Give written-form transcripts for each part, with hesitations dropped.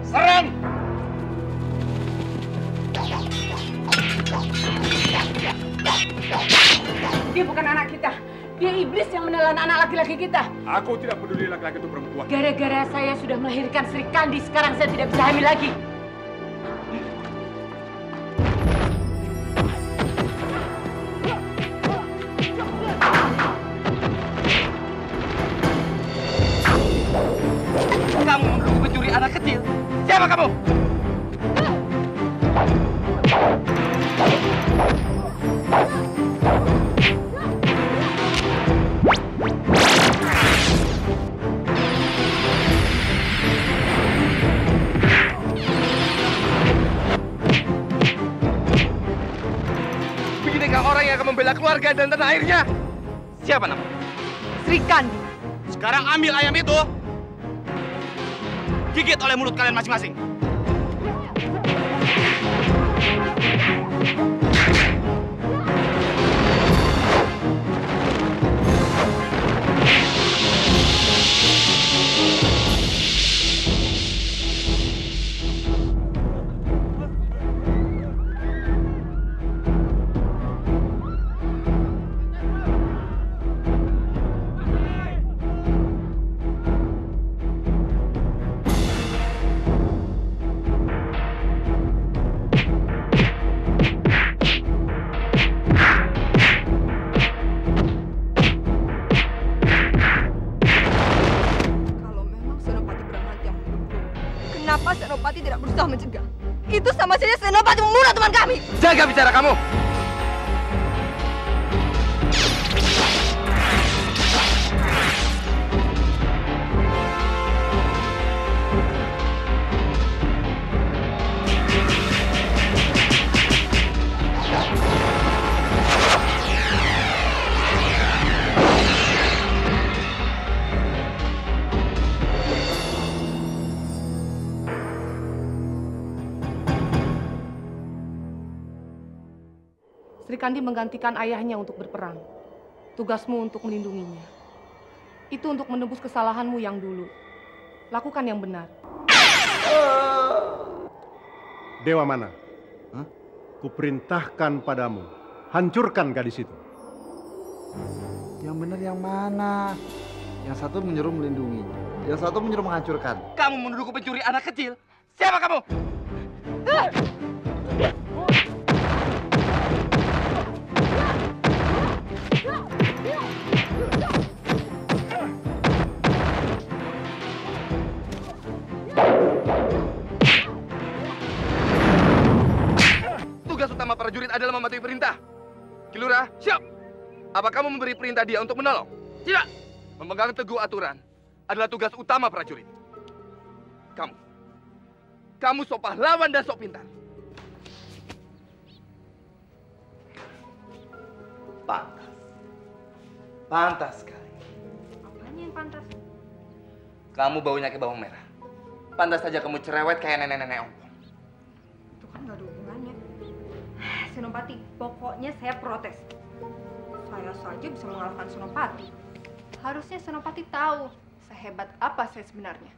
Serang! Dia bukan anak kita. Dia iblis yang menelan anak laki-laki kita. Aku tidak peduli laki-laki itu perempuan. Gara-gara saya sudah melahirkan Sri Kandi, sekarang saya tidak bisa hamil lagi. Kamu menuduh pencuri anak kecil? Siapa kamu? Beginikah orang yang akan membela keluarga dan tanah airnya? Siapa nama? Sri Kandi. Sekarang ambil ayam itu. Gigit oleh mulut kalian masing-masing. Kenapa Senopati tidak berusaha mencegah? Itu sama saja Senopati membunuh teman kami. Jaga bicara kamu. Sri Kandi menggantikan ayahnya untuk berperang. Tugasmu untuk melindunginya. Itu untuk menebus kesalahanmu yang dulu. Lakukan yang benar. Dewa mana? Kuperintahkan padamu, hancurkan gadis itu. Yang benar yang mana? Yang satu menyuruh melindungi, yang satu menyuruh menghancurkan. Kamu menuduhku pencuri anak kecil? Siapa kamu? Tugas utama prajurit adalah mematuhi perintah. Kilura, siap. Apa kamu memberi perintah dia untuk menolong? Tidak. Memegang teguh aturan adalah tugas utama prajurit. Kamu sok pahlawan dan sok pintar. Pantas. Pantas sekali. Apanya yang pantas? Kamu baunya kayak bawang merah. Pantas saja kamu cerewet kayak nenek-nenek ompong. Itu kan nggak ada hubungannya. Senopati, pokoknya saya protes. Saya saja bisa mengalahkan Senopati. Harusnya Senopati tahu sehebat apa saya sebenarnya.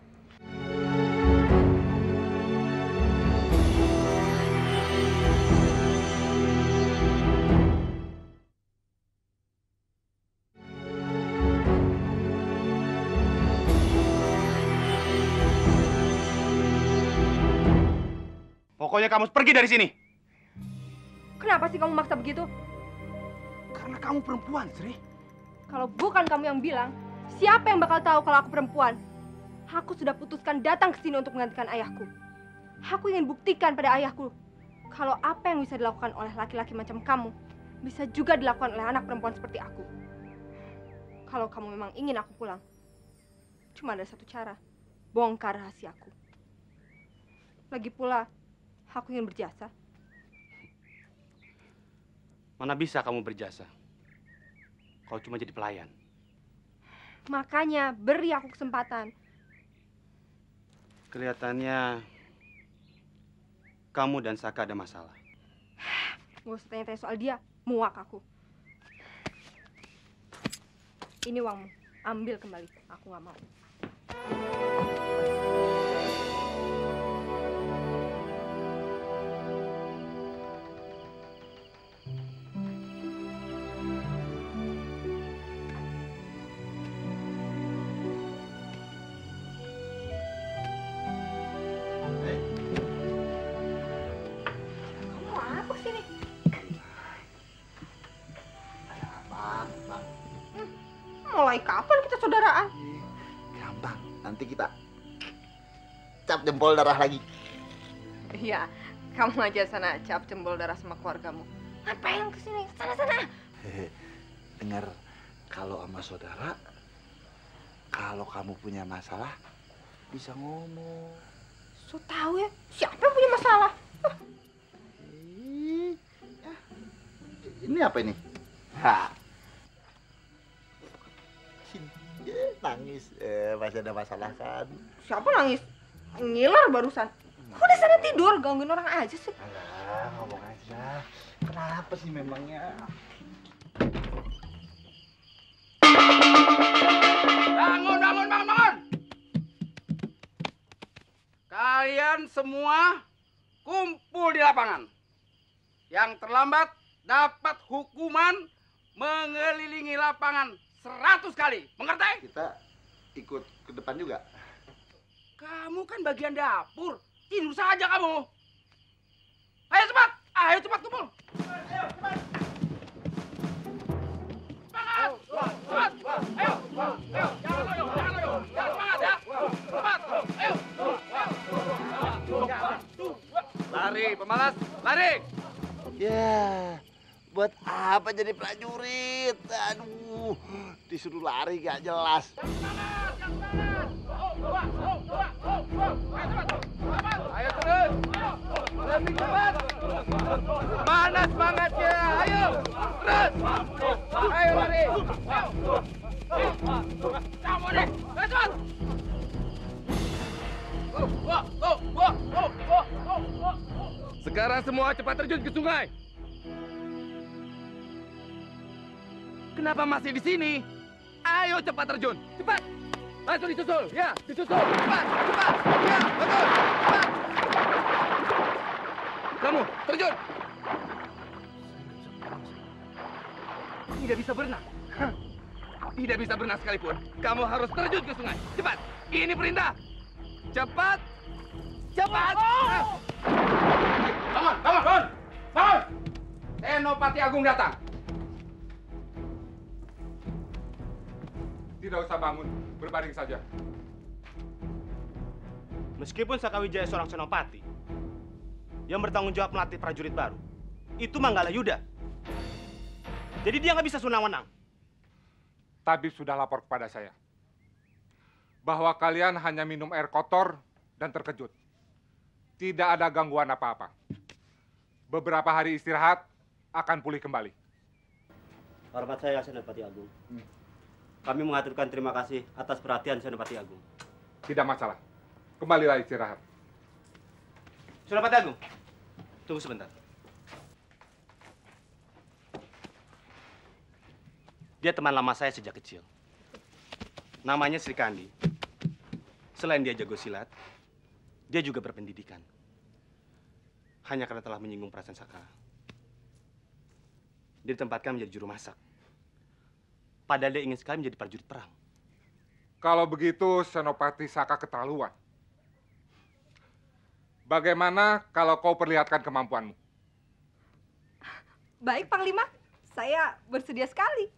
Pokoknya kamu pergi dari sini. Kenapa sih kamu maksa begitu? Karena kamu perempuan, Sri. Kalau bukan kamu yang bilang, siapa yang bakal tahu kalau aku perempuan? Aku sudah putuskan datang ke sini untuk menggantikan ayahku. Aku ingin buktikan pada ayahku kalau apa yang bisa dilakukan oleh laki-laki macam kamu bisa juga dilakukan oleh anak perempuan seperti aku. Kalau kamu memang ingin aku pulang, cuma ada satu cara, bongkar rahasiaku. Lagi pula, aku ingin berjasa. Mana bisa kamu berjasa? Kau cuma jadi pelayan. Makanya beri aku kesempatan. Kelihatannya kamu dan Saka ada masalah. Gak usah tanya-tanya soal dia, muak aku. Ini uangmu, ambil kembali. Aku gak mau. cap jempol darah lagi. Iya, kamu aja sana cap jempol darah sama keluargamu. Ngapain kesini? Sana-sana. Dengar, kalau sama saudara, kalau kamu punya masalah, bisa ngomong. So tahu ya, siapa yang punya masalah? Ini apa ini? Ha. Nangis, masih ada masalah kan? Siapa nangis? Ngiler barusan. Kok di sana tidur? Gangguin orang aja sih. Alah, ngomong aja. Kenapa sih memangnya? Bangun, bangun, bangun, bangun! Kalian semua kumpul di lapangan. Yang terlambat dapat hukuman mengelilingi lapangan 100 kali. Mengerti? Kita ikut ke depan juga. Kamu kan bagian dapur. Tidur saja kamu. Ayo cepat. Ayo cepat kumpul. Ayo cepat. Semangat. Cepat. Ayo. Ayo. Jangan loyo. Jangan loyo. Jangan semangat ya. Cepat. Ayo. Lari, pemalas. Lari. Ya, buat apa jadi prajurit? Aduh, disuruh lari gak jelas. Ayo terus. Lebih cepat. Mana semangatnya? Ayo. Terus. Ayo lari. Ayo. Kamu deh. Ayo cepat. Sekarang semua cepat terjun ke sungai. Kenapa masih di sini? Ayo cepat terjun. Cepat. Langsung disusul. Ya, disusul. Cepat, cepat. Ya, betul. Cepat. Kamu terjun. Tidak bisa berenang. Tidak bisa berenang sekalipun. Kamu harus terjun ke sungai. Cepat. Ini perintah. Cepat. Cepat. Bangun, bangun, bangun. Bangun. Senopati Agung datang. Tidak usah bangun, berbaring saja. Meskipun Sakawijaya seorang senopati yang bertanggung jawab melatih prajurit baru, itu Manggala Yuda. Jadi dia nggak bisa sunang-wenang. Tabib sudah lapor kepada saya bahwa kalian hanya minum air kotor dan terkejut. Tidak ada gangguan apa-apa. Beberapa hari istirahat akan pulih kembali. Hormat saya, Senopati Agung. Kami mengaturkan terima kasih atas perhatian Senopati Agung. Tidak masalah. Kembalilah istirahat. Senopati Agung, tunggu sebentar. Dia teman lama saya sejak kecil. Namanya Sri Kandi. Selain dia jago silat, dia juga berpendidikan. Hanya karena telah menyinggung perasaan Saka, dia ditempatkan menjadi juru masak. Padahal dia ingin sekali menjadi prajurit perang. Kalau begitu, Senopati Saka keterlaluan. Bagaimana kalau kau perlihatkan kemampuanmu? Baik, Panglima. Saya bersedia sekali.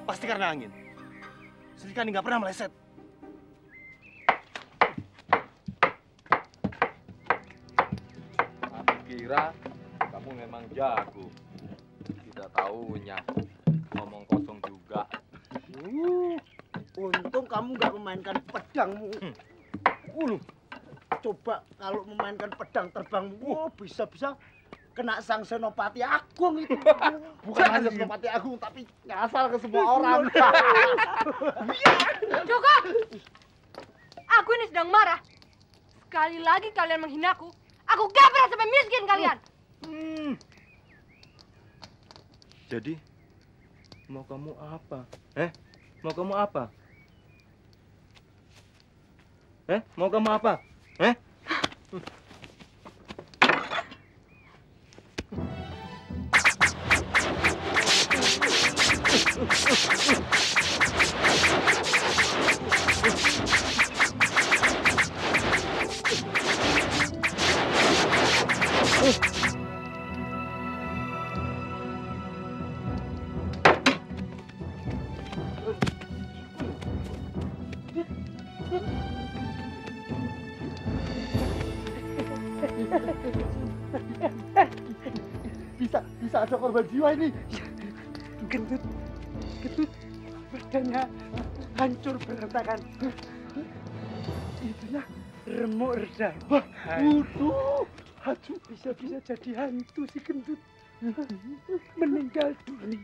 Pasti karena angin. Sri Kandi nggak pernah meleset. Aku kira kamu memang jago. Tidak tahunya ngomong kosong juga. Untung kamu nggak memainkan pedangmu. Coba kalau memainkan pedang terbang, bisa-bisa kena sang Senopati Agung itu. Bukan hanya Senopati Agung, tapi ngasal ke semua orang. Cukup! Aku ini sedang marah. Sekali lagi kalian menghinaku, aku gapir sampai miskin kalian. Jadi, mau kamu apa? Mau kamu apa? Mau kamu apa? Bisa ada korban jiwa ini. Gendut, badannya hancur berantakan. Itunya remuk redang. Waduh, aduh, Bisa jadi hantu si gendut. Meninggal dunia.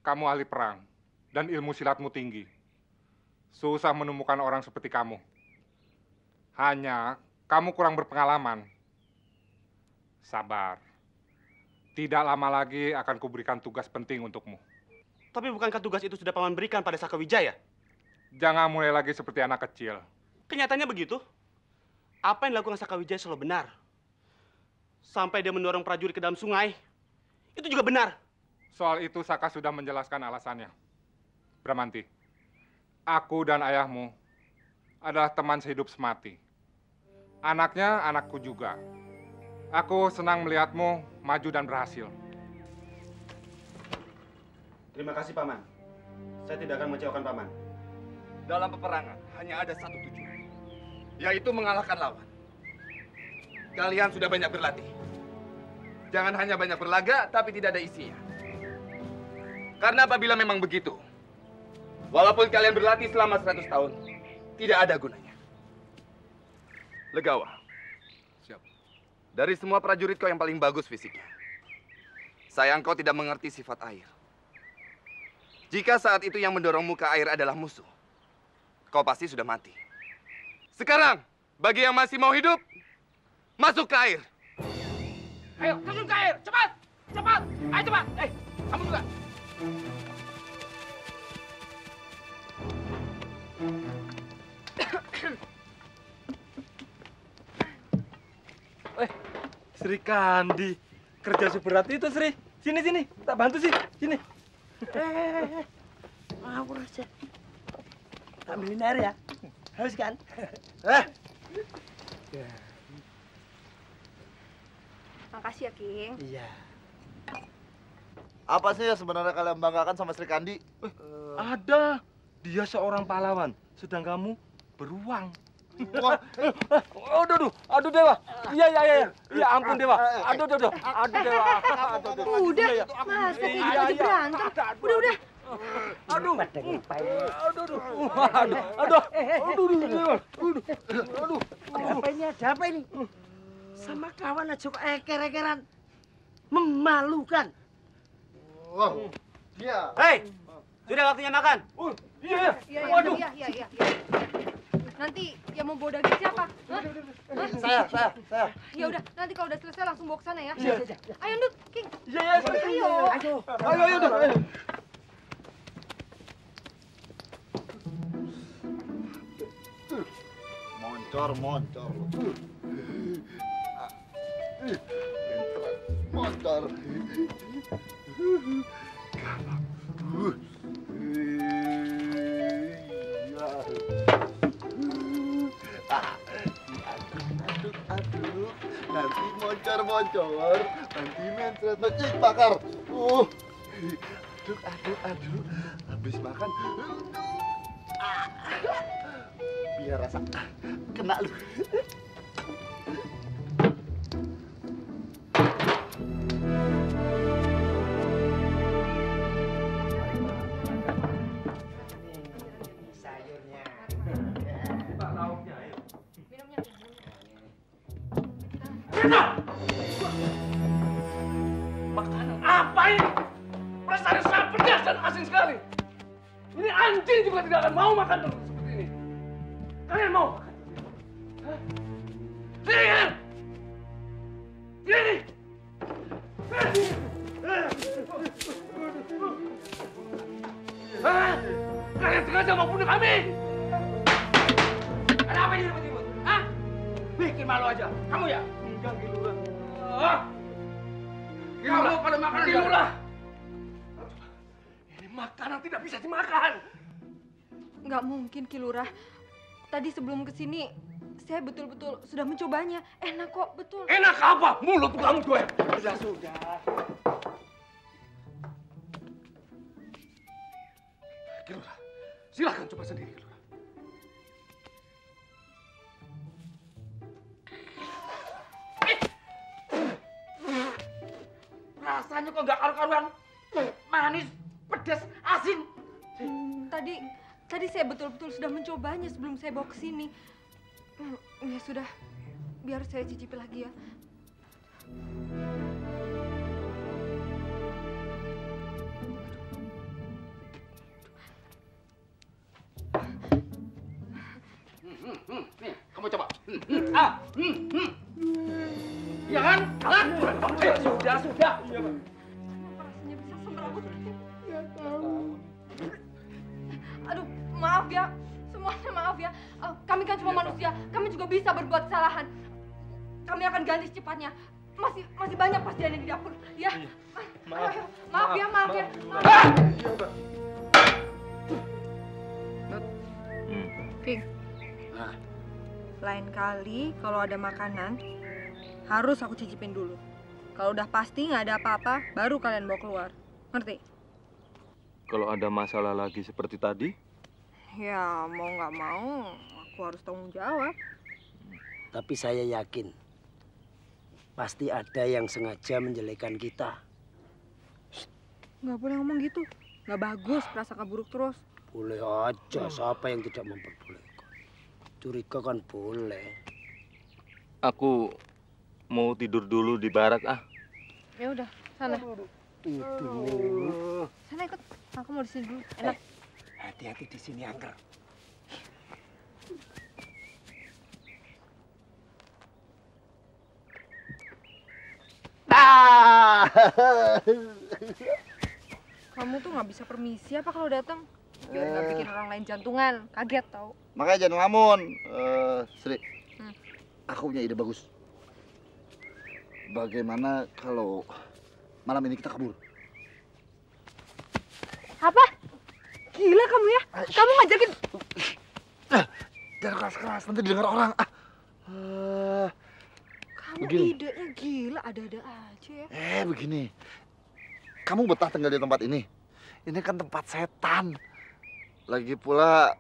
Kamu ahli perang dan ilmu silatmu tinggi. Susah menemukan orang seperti kamu. Hanya kamu kurang berpengalaman. Sabar. Tidak lama lagi akan kuberikan tugas penting untukmu. Tapi bukankah tugas itu sudah Paman berikan pada Saka Wijaya? Jangan mulai lagi seperti anak kecil. Kenyataannya begitu. Apa yang dilakukan Saka Wijaya selalu benar. Sampai dia mendorong prajurit ke dalam sungai. Itu juga benar. Soal itu Saka sudah menjelaskan alasannya. Bramanti, aku dan ayahmu adalah teman sehidup semati. Anaknya anakku juga. Aku senang melihatmu maju dan berhasil. Terima kasih, Paman. Saya tidak akan mengecewakan Paman. Dalam peperangan hanya ada satu tujuan, yaitu mengalahkan lawan. Kalian sudah banyak berlatih. Jangan hanya banyak berlaga, tapi tidak ada isinya. Karena apabila memang begitu, walaupun kalian berlatih selama 100 tahun, tidak ada gunanya. Legawa. Siap. Dari semua prajurit kau yang paling bagus fisiknya. Sayang kau tidak mengerti sifat air. Jika saat itu yang mendorongmu ke air adalah musuh, kau pasti sudah mati. Sekarang, bagi yang masih mau hidup, masuk ke air. Ayo, terjun ke air, cepat! Cepat! Ayo cepat! Kamu juga! Sri Kandi, kerja seberat itu, Sri. Sini, tak bantu sih. Sini. Ngawur aja. Ambilin air ya. Haus kan? Makasih ya, King. Iya. Apa sih yang sebenarnya kalian banggakan sama Sri Kandi? Ada. Dia seorang pahlawan, sedang kamu beruang. Wah, Aduh Dewa. Iya, ampun Dewa. Aduh Dewa. Udah, masa kayak gitu aja berantem? Udah. Aduh. Ada apa ini? Sama kawan aja kok eker-ekeran. Memalukan. wow, dia. Hei, sudah waktunya makan. Iya. Nanti yang mau bawa daging siapa? Hah? Saya. Ya udah, nanti kalau udah selesai langsung bawa ke sana ya. Iya. Ayo, Ndut, King. Iya. Ayo. Ayo. Moncor. Moncor. Aduk. Nanti moncor. Nanti mencret. Bakar. Aduk. Habis makan. Biar rasa kena lu. Makanan apa ini? Rasanya sangat pedas dan asin sekali. Ini anjing juga tidak akan mau makan terus seperti ini. Kalian mau makan? Hah? Sini kan? Sini! Hah? Kalian sengaja mau bunuh kami? Ada apa ini ribut-ribut? Hah? Bikin malu aja. Kamu ya? Enggak, Kilurah. Kamu pada makanan Kilurah. Ini makanan tidak bisa dimakan. Nggak mungkin, Kilurah. Tadi sebelum kesini, saya betul-betul sudah mencobanya. Enak kok, betul. Enak apa? Mulut kamu gue. Sudah. Kilurah, silakan coba sendiri, Kilurah. Rasanya kok nggak karu-karuan. Manis, pedas, asin. Tadi saya betul-betul sudah mencobanya sebelum saya bawa ke sini. Ya sudah, biar saya cicipi lagi ya. Nih, kamu coba. Iya kan? Hah? Sudah. Iya, Pak. Rasanya bisa semerawut. Ya tahu. Aduh, maaf ya. Semuanya maaf ya. Kami kan cuma manusia. Kami juga bisa berbuat kesalahan. Kami akan ganti secepatnya. Masih banyak pasien di dapur. Ya. Maaf ya. Ping. Lain kali kalau ada makanan harus aku cicipin dulu. Kalau udah pasti nggak ada apa-apa, baru kalian bawa keluar. Ngerti? Kalau ada masalah lagi seperti tadi? Ya, mau nggak mau, aku harus tanggung jawab. Tapi saya yakin, pasti ada yang sengaja menjelekan kita. Nggak boleh ngomong gitu. Nggak bagus, prasangka buruk terus. Boleh aja, siapa yang tidak memperbolehkan. Curiga kan boleh. Aku mau tidur dulu di barak ah. Ya udah, sana. Tidur. Sana ikut. Aku mau di sini dulu. Enak. Hati-hati di sini, Angker. Kamu tuh nggak bisa permisi apa kalau datang? Biar nggak bikin orang lain jantungan, kaget tau. Makanya jangan ngelamun. Sri, aku punya ide bagus. Bagaimana kalau malam ini kita kabur? Apa? Gila kamu ya? Kamu ngajakin... Jangan keras-keras, nanti didengar orang. Kamu begini. idenya gila, ada-ada aja ya. Begini. Kamu betah tinggal di tempat ini? Ini kan tempat setan. Lagi pula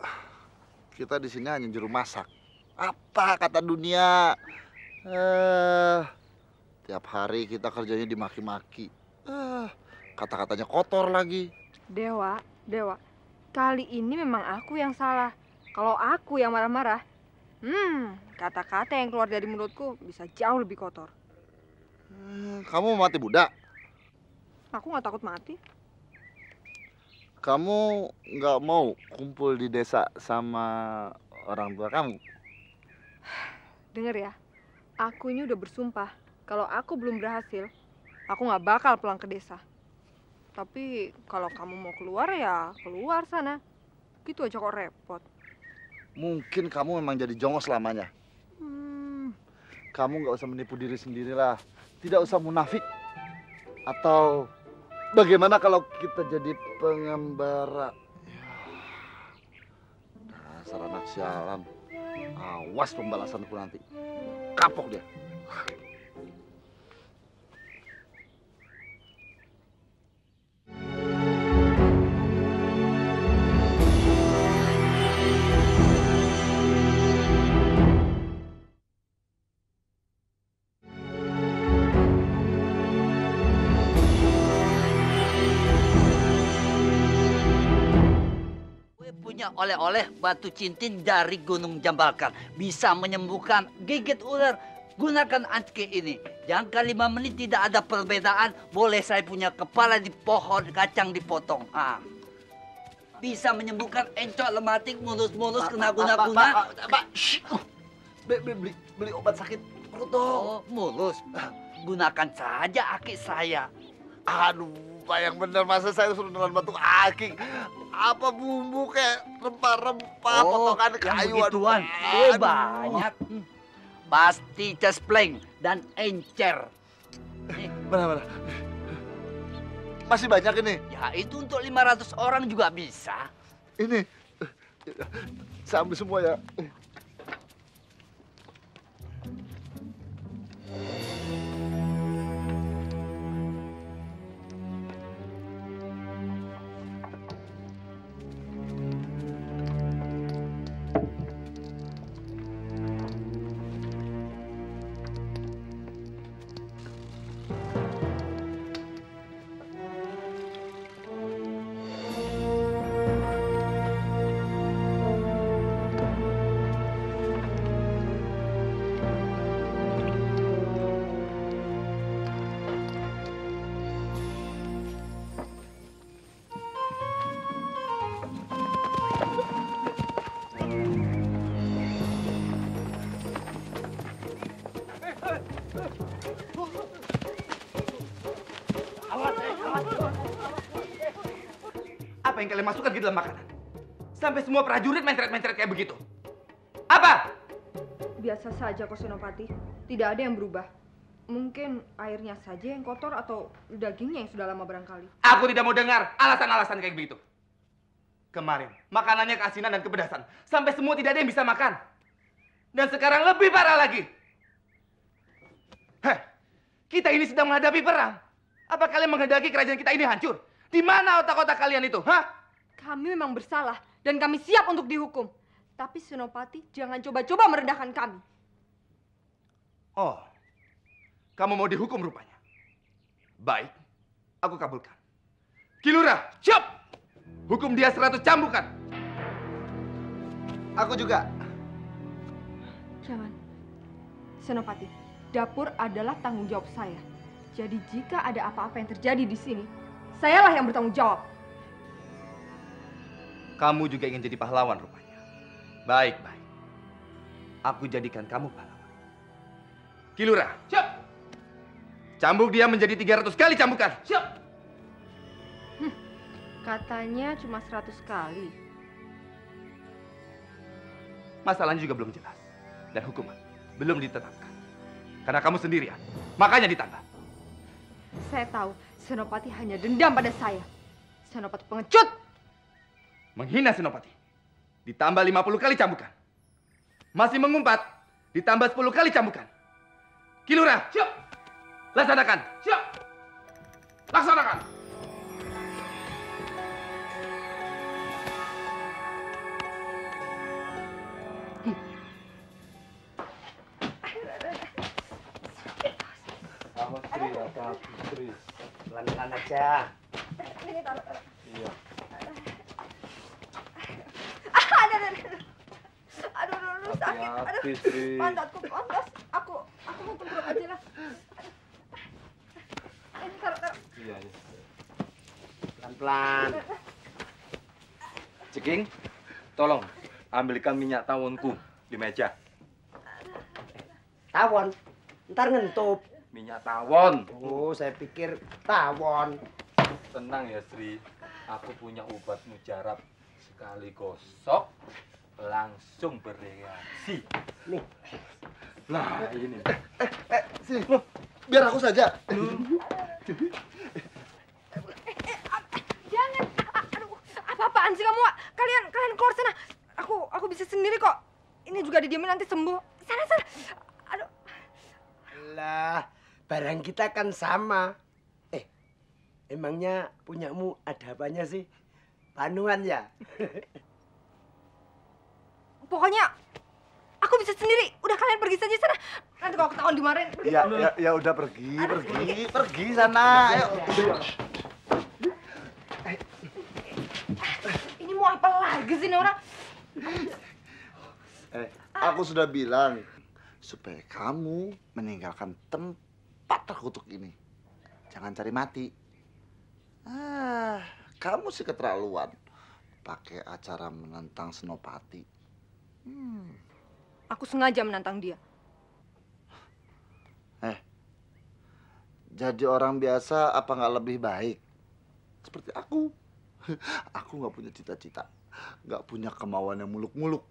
kita di sini hanya juru masak. Apa kata dunia? Tiap hari kita kerjanya dimaki-maki. Kata-katanya kotor lagi. Dewa, kali ini memang aku yang salah. Kalau aku yang marah-marah, kata-kata yang keluar dari mulutku bisa jauh lebih kotor. Kamu mau mati budak? Aku nggak takut mati. Kamu nggak mau kumpul di desa sama orang tua kamu? Dengar ya, aku ini udah bersumpah kalau aku belum berhasil, aku nggak bakal pulang ke desa. Tapi kalau kamu mau keluar ya keluar sana. Gitu aja kok repot. Mungkin kamu memang jadi jongos selamanya. Kamu nggak usah menipu diri sendirilah. Tidak usah munafik. Atau bagaimana kalau kita jadi pengembara? Dasar anak sialan. Awas pembalasanku nanti. Kapok dia. oleh-oleh batu cincin dari Gunung Jambalkan. Bisa menyembuhkan gigit ular. Gunakan antike ini. Jangka 5 menit tidak ada perbedaan. Boleh saya punya kepala di pohon kacang dipotong. Bisa menyembuhkan encok, lematik, mulus-mulus, kena guna-guna. Pak, beli obat sakit perut dong. Oh, mulus. Gunakan saja aki saya. Aduh, Pak, yang bener masa saya suruh nelan batu akik. Apa bumbu kayak rempah-rempah, potongan kayu. Begituan. Banyak. Pasti cespleng dan encer. Mana? Masih banyak ini? Ya, itu untuk 500 orang juga bisa. Ini. Saya ambil semua ya. Apa yang kalian masukkan ke dalam makanan? Sampai semua prajurit mencret-mencret kayak begitu. Apa? Biasa saja kok Senopati. Tidak ada yang berubah. Mungkin airnya saja yang kotor atau dagingnya yang sudah lama barangkali. Aku tidak mau dengar alasan-alasan kayak begitu. Kemarin makanannya keasinan dan kepedasan. Sampai semua tidak ada yang bisa makan. Dan sekarang lebih parah lagi. Heh, kita ini sedang menghadapi perang. Apa kalian menghendaki kerajaan kita ini hancur? Di mana otak-otak kalian itu? Hah? Kami memang bersalah dan kami siap untuk dihukum. Tapi Senopati jangan coba-coba merendahkan kami. Oh, kamu mau dihukum rupanya. Baik, aku kabulkan. Kilura, siap! Hukum dia 100 cambukan. Aku juga. Jangan. Senopati, dapur adalah tanggung jawab saya. Jadi jika ada apa-apa yang terjadi di sini, sayalah yang bertanggung jawab. Kamu juga ingin jadi pahlawan rupanya. Baik. Aku jadikan kamu pahlawan. Kilura, siap! Cambuk dia menjadi 300 kali cambukan. Siap! Katanya cuma 100 kali. Masalahnya juga belum jelas. Dan hukuman belum ditetapkan. Karena kamu sendirian, makanya ditambah. Saya tahu Senopati hanya dendam pada saya. Senopati pengecut. Menghina Senopati. Ditambah 50 kali cambukan. Masih mengumpat. Ditambah 10 kali cambukan. Kilura, siap! Laksanakan. Siap! Laksanakan. Awas Tri, Tri. Pelan-pelan aja. Ini taruh. Iya. Aduh, sakit. Hati-hati, Sri. Pantatku panas. Aku mau tunggu aja lah. Ini taruh. Iya. Pelan-pelan. Ceking, tolong ambilkan minyak tawonku di meja. Tawon. Ntar ngentup. Minyak tawon. Oh, saya pikir tawon. Tenang ya, Sri. Aku punya obat mujarab. Sekali gosok, langsung bereaksi. Nih. Nah, ini. Sini, biar aku saja. Jangan. Aduh, apa-apaan sih kamu? Kalian keluar sana. Aku bisa sendiri kok. Ini juga didiamin nanti sembuh. Sana. Aduh. Lah, barang kita kan sama. Emangnya punyamu ada apanya sih? Panuan ya? Pokoknya aku bisa sendiri. Udah kalian pergi saja sana. Nanti kalau ketahuan dimarahin. Ya udah pergi sana. Ayo. Ini mau Apa lagi sih ini orang? Aku sudah bilang supaya kamu meninggalkan tempat terkutuk ini. Jangan cari mati. Kamu sih keterlaluan. Pakai acara menantang Senopati. Aku sengaja menantang dia. Jadi orang biasa apa nggak lebih baik? Seperti aku. Aku nggak punya cita-cita. Nggak punya kemauan yang muluk-muluk.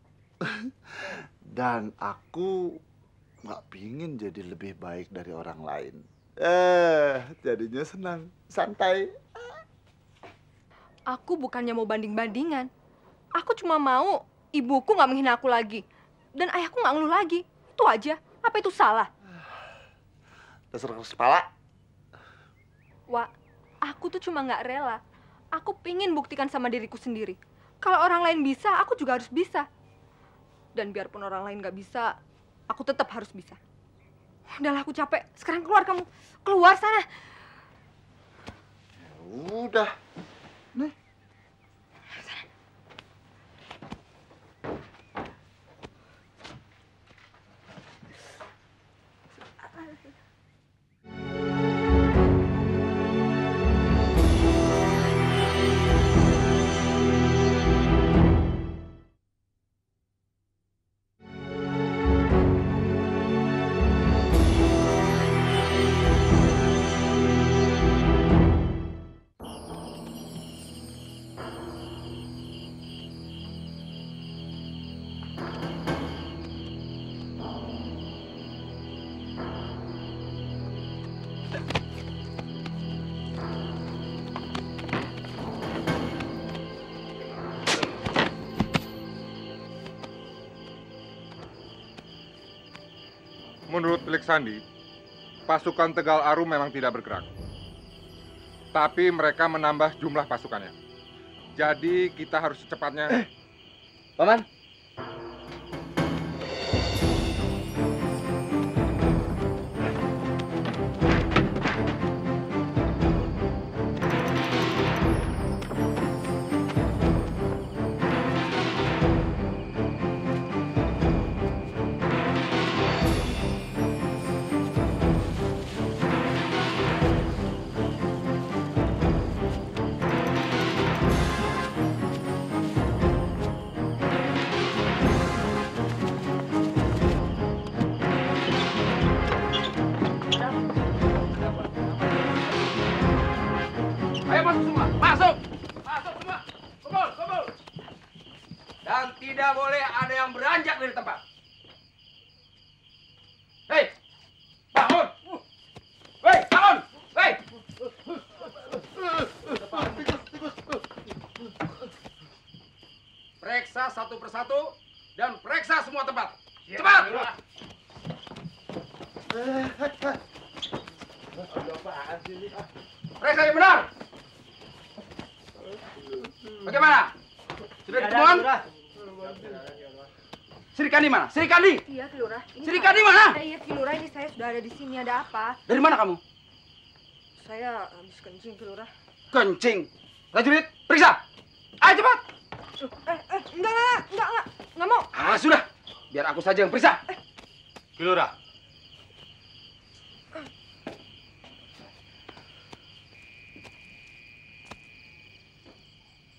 Dan aku nggak pingin jadi lebih baik dari orang lain. Jadinya senang, santai. Aku bukannya mau banding-bandingan. Aku cuma mau ibuku nggak menghina aku lagi. Dan ayahku nggak ngeluh lagi. Itu aja. Apa itu salah? Dasar keras kepala. Wak, aku tuh cuma nggak rela. Aku pingin buktikan sama diriku sendiri. Kalau orang lain bisa, aku juga harus bisa. Dan biarpun orang lain nggak bisa, aku tetap harus bisa. Udahlah, aku capek. Sekarang keluar kamu. Keluar sana. Udah. Nih. Menurut Pelik Sandi, pasukan Tegal Arum memang tidak bergerak. Tapi mereka menambah jumlah pasukannya. Jadi kita harus secepatnya... Paman. Ayo masuk semua, masuk! Masuk semua, kumpul, kumpul! Dan tidak boleh ada yang beranjak dari tempat. Hei, bangun! Hei, bangun! Hei! Periksa satu persatu dan periksa semua tempat. Cepat! Periksa yang benar! Bagaimana? Sudah ketemuan? Sri Kandi mana? Sri Kandi! Iya, Kilurah. Sri Kandi mana? Iya, Kilurah, ini saya sudah ada di sini. Ada apa? Dari mana kamu? Saya habis kencing, Kilurah. Kencing. Prajurit, periksa. Ayo cepat. Enggak mau. Ah, sudah. Biar aku saja yang periksa. Kilurah.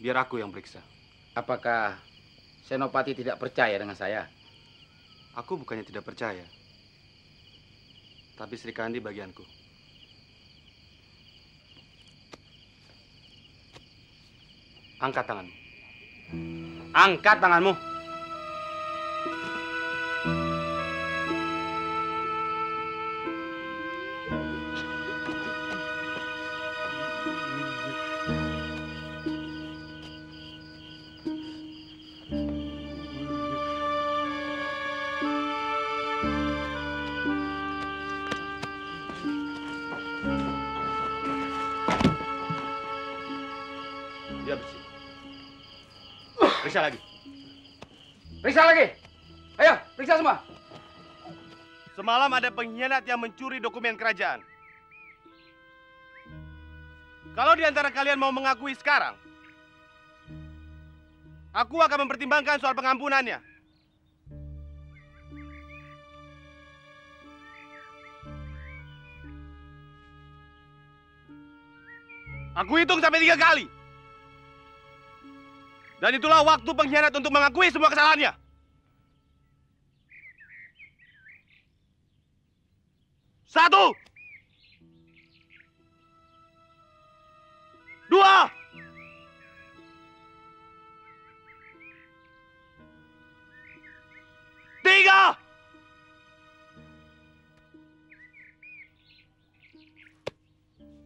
Biar aku yang periksa. Apakah Senopati tidak percaya dengan saya? Aku bukannya tidak percaya. Tapi Sri Kandi bagianku. Angkat tanganmu. Angkat tanganmu. Dia bersih. Periksa lagi. Periksa lagi. Ayo, periksa semua. Semalam ada pengkhianat yang mencuri dokumen kerajaan. Kalau di antara kalian mau mengakui sekarang, Aku akan mempertimbangkan soal pengampunannya. Aku hitung sampai 3 kali. Dan itulah waktu pengkhianat untuk mengakui semua kesalahannya. 1, 2, 3.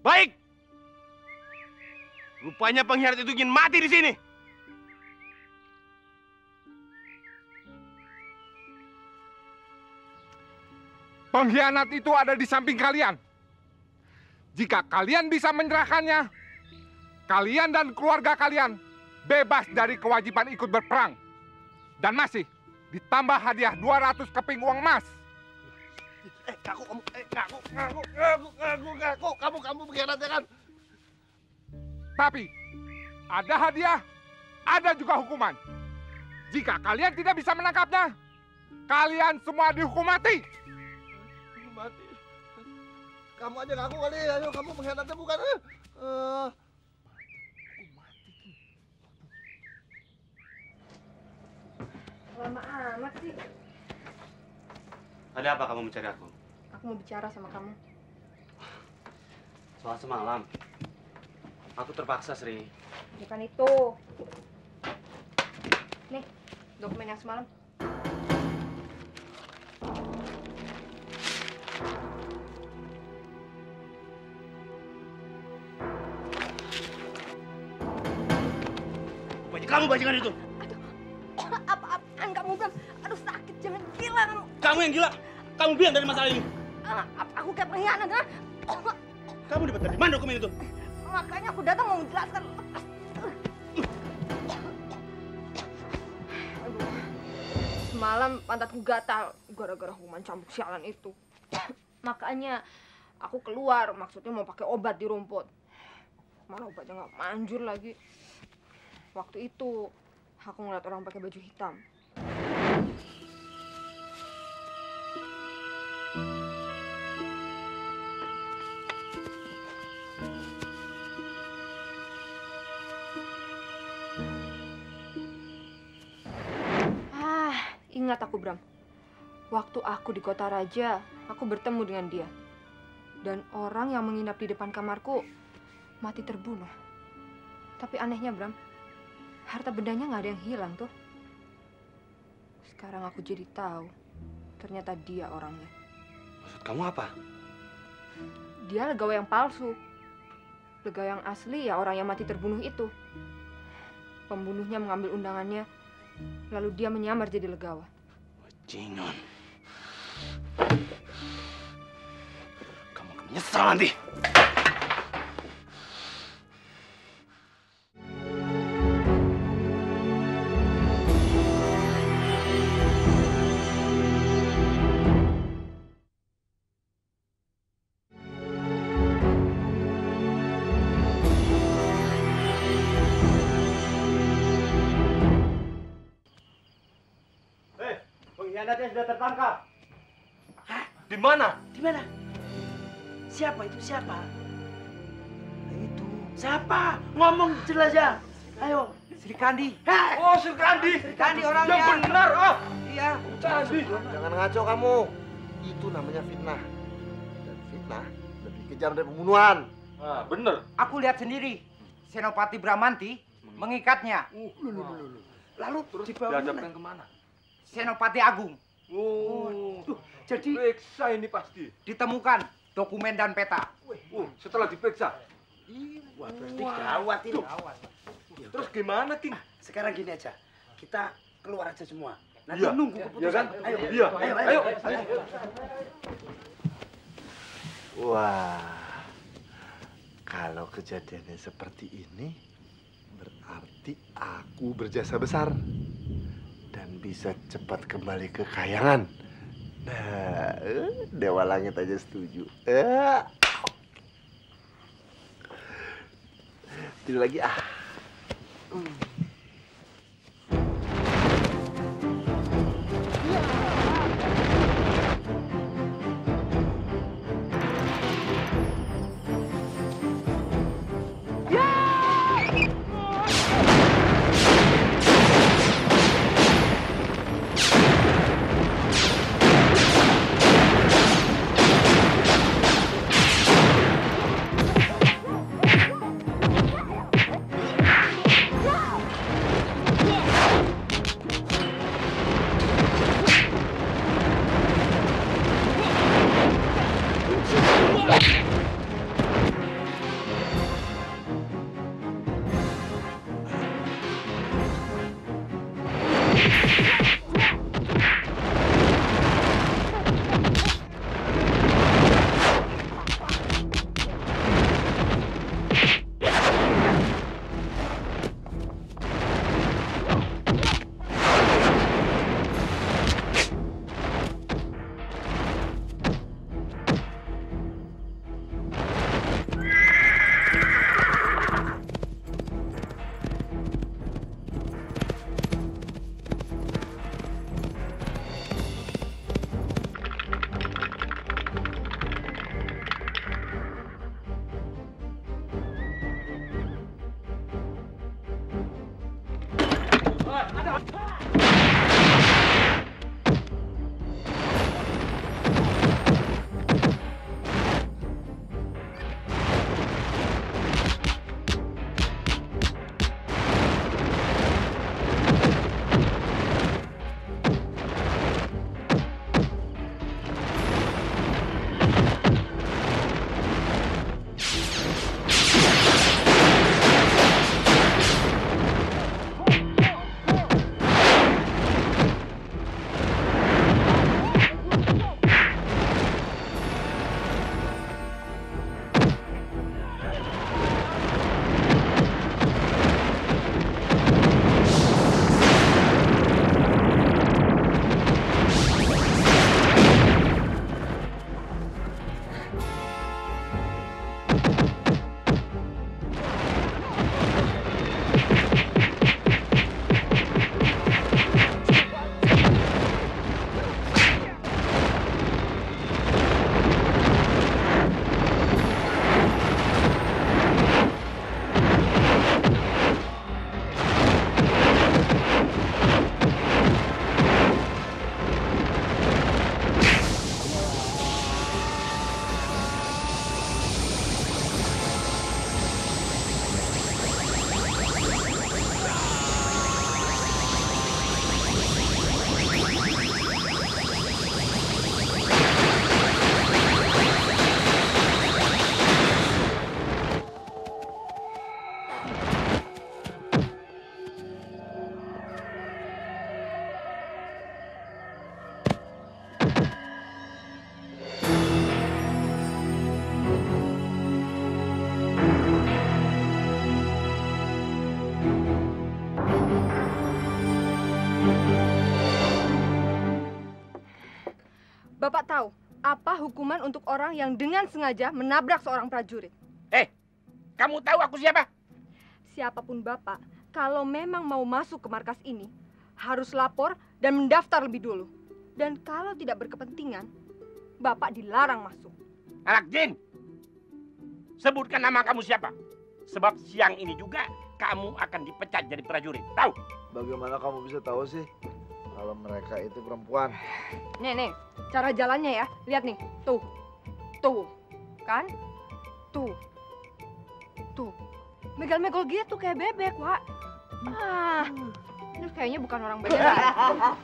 Baik. Rupanya pengkhianat itu ingin mati di sini. Pengkhianat itu ada di samping kalian. Jika kalian bisa menyerahkannya, kalian dan keluarga kalian bebas dari kewajiban ikut berperang. Dan masih ditambah hadiah 200 keping uang emas. Kamu pengkhianatnya kan? Tapi ada hadiah, ada juga hukuman. Jika kalian tidak bisa menangkapnya, kalian semua dihukum mati. Mati. Kamu aja ngaku kali, ayo kamu pengkhianatnya bukan? Lama amat sih. Ada apa kamu mencari aku? Aku mau bicara sama kamu. Soal semalam. Aku terpaksa, Sri. Bukan itu. Nih, dokumen yang semalam. Kamu bajingan itu. Aduh, apa-apaan kamu, Bram? Aduh, sakit, jangan gila kamu. Kamu yang gila. Kamu biang dari masalah ini. Aku kayak pengkhianat, ha? Kamu dapat dari mana dokumen itu? Makanya aku datang mau menjelaskan. Aduh, semalam pantatku gatal gara-gara hukuman cambuk sialan itu. Makanya aku keluar, maksudnya mau pakai obat di rumput. Mana obatnya nggak manjur lagi. Waktu itu aku ngeliat orang pakai baju hitam. Ingat aku, Bram. Waktu aku di Kota Raja, aku bertemu dengan dia. Dan orang yang menginap di depan kamarku mati terbunuh. Tapi anehnya, Bram, harta bendanya nggak ada yang hilang tuh. Sekarang aku jadi tahu, ternyata dia orangnya. Maksud kamu apa? Dia legawa yang palsu. Legawa yang asli ya orang yang mati terbunuh itu. Pembunuhnya mengambil undangannya, lalu dia menyamar jadi legawa. Bajingan. Kamu akan menyesal nanti. Pengkhianatnya sudah tertangkap. Hah? Di mana? Di mana? Siapa itu? Siapa? Itu. Siapa? Ngomong jelas ya. Ayo. Sri Kandi. Hah? Oh, Sri Kandi. Sri Kandi orangnya. Yang benar, ah. Iya. Kandi. Jangan ngaco kamu. Itu namanya fitnah. Dan fitnah lebih kejam dari pembunuhan. Ah, benar. Aku lihat sendiri. Senopati Bramanti mengikatnya. Lalu Terus dibawa dihadapkan kemana? Senopati Agung. Oh, jadi periksa ini pasti. Ditemukan dokumen dan peta. Setelah diperiksa. Wah, berarti gawat ini. Terus gimana, King? Sekarang gini aja. Kita keluar aja semua. Nanti Iya. nunggu Iya keputusan. kan? Ayo. Iya. Ayo. Wah, kalau kejadiannya seperti ini, berarti aku berjasa besar dan bisa cepat kembali ke kayangan. Nah, Dewa Langit aja setuju. Tidur lagi ah. Bapak tahu apa hukuman untuk orang yang dengan sengaja menabrak seorang prajurit? Kamu tahu aku siapa? Siapapun Bapak, kalau memang mau masuk ke markas ini, harus lapor dan mendaftar lebih dulu. Dan kalau tidak berkepentingan, Bapak dilarang masuk. Anak jin! Sebutkan nama kamu siapa? Sebab siang ini juga kamu akan dipecat jadi prajurit. Tahu? Bagaimana kamu bisa tahu sih kalau mereka itu perempuan? Nih, cara jalannya ya. Lihat nih, tuh. Tuh, kan? Tuh. Tuh. Megal-megol gitu kayak bebek, Wak. Ini kayaknya bukan orang beneran.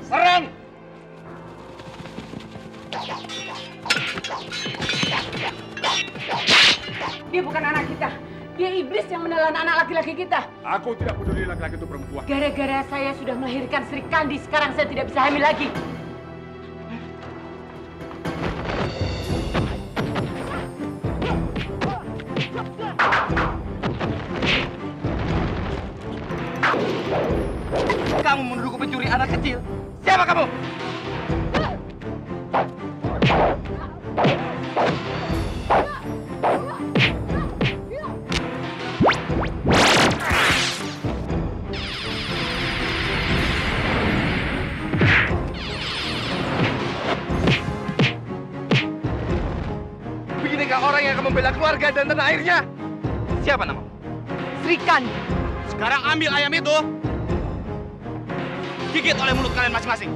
Serang! Dia bukan anak kita. Dia iblis yang menelan anak laki-laki kita. Aku tidak peduli laki-laki itu perempuan. Gara-gara saya sudah melahirkan Sri Kandi, sekarang saya tidak bisa hamil lagi. Kamu menuduhku pencuri anak kecil. Siapa kamu? Beginikah orang yang akan membela keluarga dan tanah airnya? Siapa namamu? Sri Kandi. Sekarang ambil ayam itu. Gigit oleh mulut kalian masing-masing.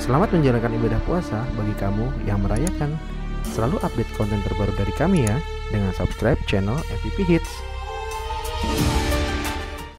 Selamat menjalankan ibadah puasa bagi kamu yang merayakan. Selalu update konten terbaru dari kami ya, dengan subscribe channel MVP Hits.